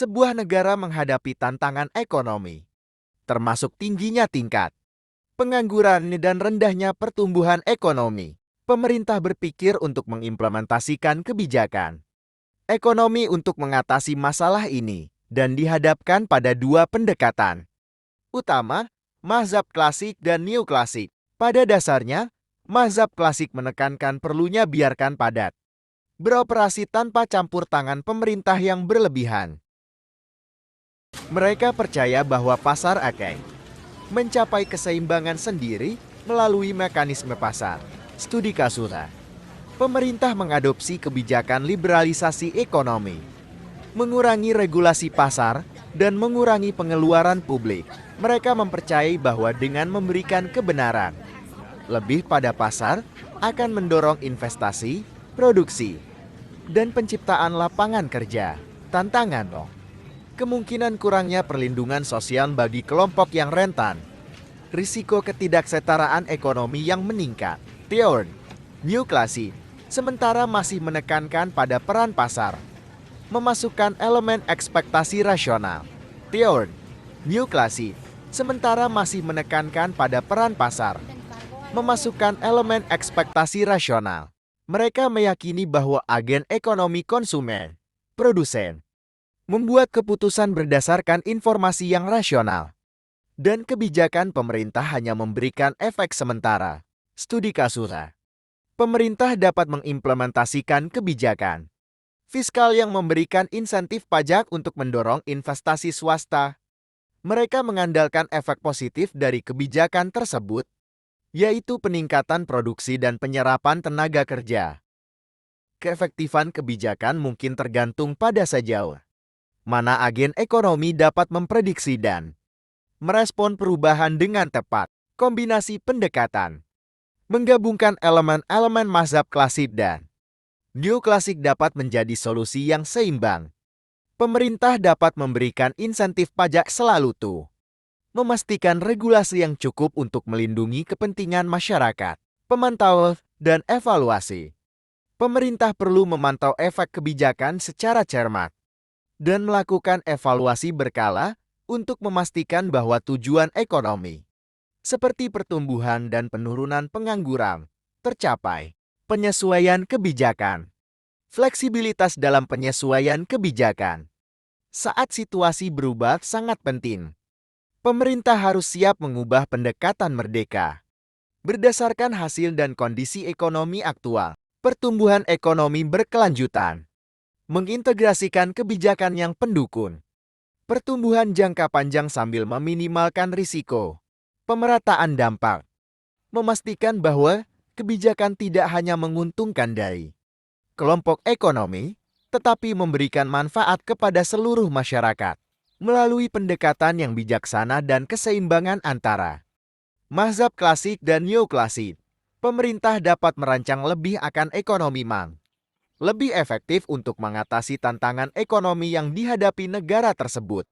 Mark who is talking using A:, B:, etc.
A: Sebuah negara menghadapi tantangan ekonomi, termasuk tingginya tingkat pengangguran dan rendahnya pertumbuhan ekonomi. Pemerintah berpikir untuk mengimplementasikan kebijakan ekonomi untuk mengatasi masalah ini dan dihadapkan pada dua pendekatan utama, mazhab klasik dan neoklasik. Pada dasarnya, mazhab klasik menekankan perlunya biarkan padat beroperasi tanpa campur tangan pemerintah yang berlebihan. Mereka percaya bahwa pasar akan mencapai keseimbangan sendiri melalui mekanisme pasar. Studi Kasura. Pemerintah mengadopsi kebijakan liberalisasi ekonomi, mengurangi regulasi pasar, dan mengurangi pengeluaran publik. Mereka mempercayai bahwa dengan memberikan kebenaran lebih pada pasar akan mendorong investasi, produksi, dan penciptaan lapangan kerja. Tantangan loh. Kemungkinan kurangnya perlindungan sosial bagi kelompok yang rentan. Risiko ketidaksetaraan ekonomi yang meningkat. Teori neoklasik sementara masih menekankan pada peran pasar, memasukkan elemen ekspektasi rasional. Teori neoklasik sementara masih menekankan pada peran pasar, memasukkan elemen ekspektasi rasional. Mereka meyakini bahwa agen ekonomi konsumen, produsen, membuat keputusan berdasarkan informasi yang rasional, dan kebijakan pemerintah hanya memberikan efek sementara. Studi Kasura. Pemerintah dapat mengimplementasikan kebijakan fiskal yang memberikan insentif pajak untuk mendorong investasi swasta. Mereka mengandalkan efek positif dari kebijakan tersebut, yaitu peningkatan produksi dan penyerapan tenaga kerja. Keefektifan kebijakan mungkin tergantung pada sejauh mana agen ekonomi dapat memprediksi dan merespon perubahan dengan tepat. Kombinasi pendekatan menggabungkan elemen-elemen mazhab klasik dan neoklasik dapat menjadi solusi yang seimbang. Pemerintah dapat memberikan insentif pajak selalu tuh, memastikan regulasi yang cukup untuk melindungi kepentingan masyarakat. Pemantauan dan evaluasi. Pemerintah perlu memantau efek kebijakan secara cermat dan melakukan evaluasi berkala untuk memastikan bahwa tujuan ekonomi seperti pertumbuhan dan penurunan pengangguran tercapai. Penyesuaian kebijakan. Fleksibilitas dalam penyesuaian kebijakan. Saat situasi berubah sangat penting. Pemerintah harus siap mengubah pendekatan merdeka berdasarkan hasil dan kondisi ekonomi aktual. Pertumbuhan ekonomi berkelanjutan. Mengintegrasikan kebijakan yang pendukung pertumbuhan jangka panjang sambil meminimalkan risiko. Pemerataan dampak. Memastikan bahwa kebijakan tidak hanya menguntungkan dari kelompok ekonomi, tetapi memberikan manfaat kepada seluruh masyarakat melalui pendekatan yang bijaksana dan keseimbangan antara mazhab klasik dan neoklasik. Pemerintah dapat merancang lebih akan ekonomi lebih efektif untuk mengatasi tantangan ekonomi yang dihadapi negara tersebut.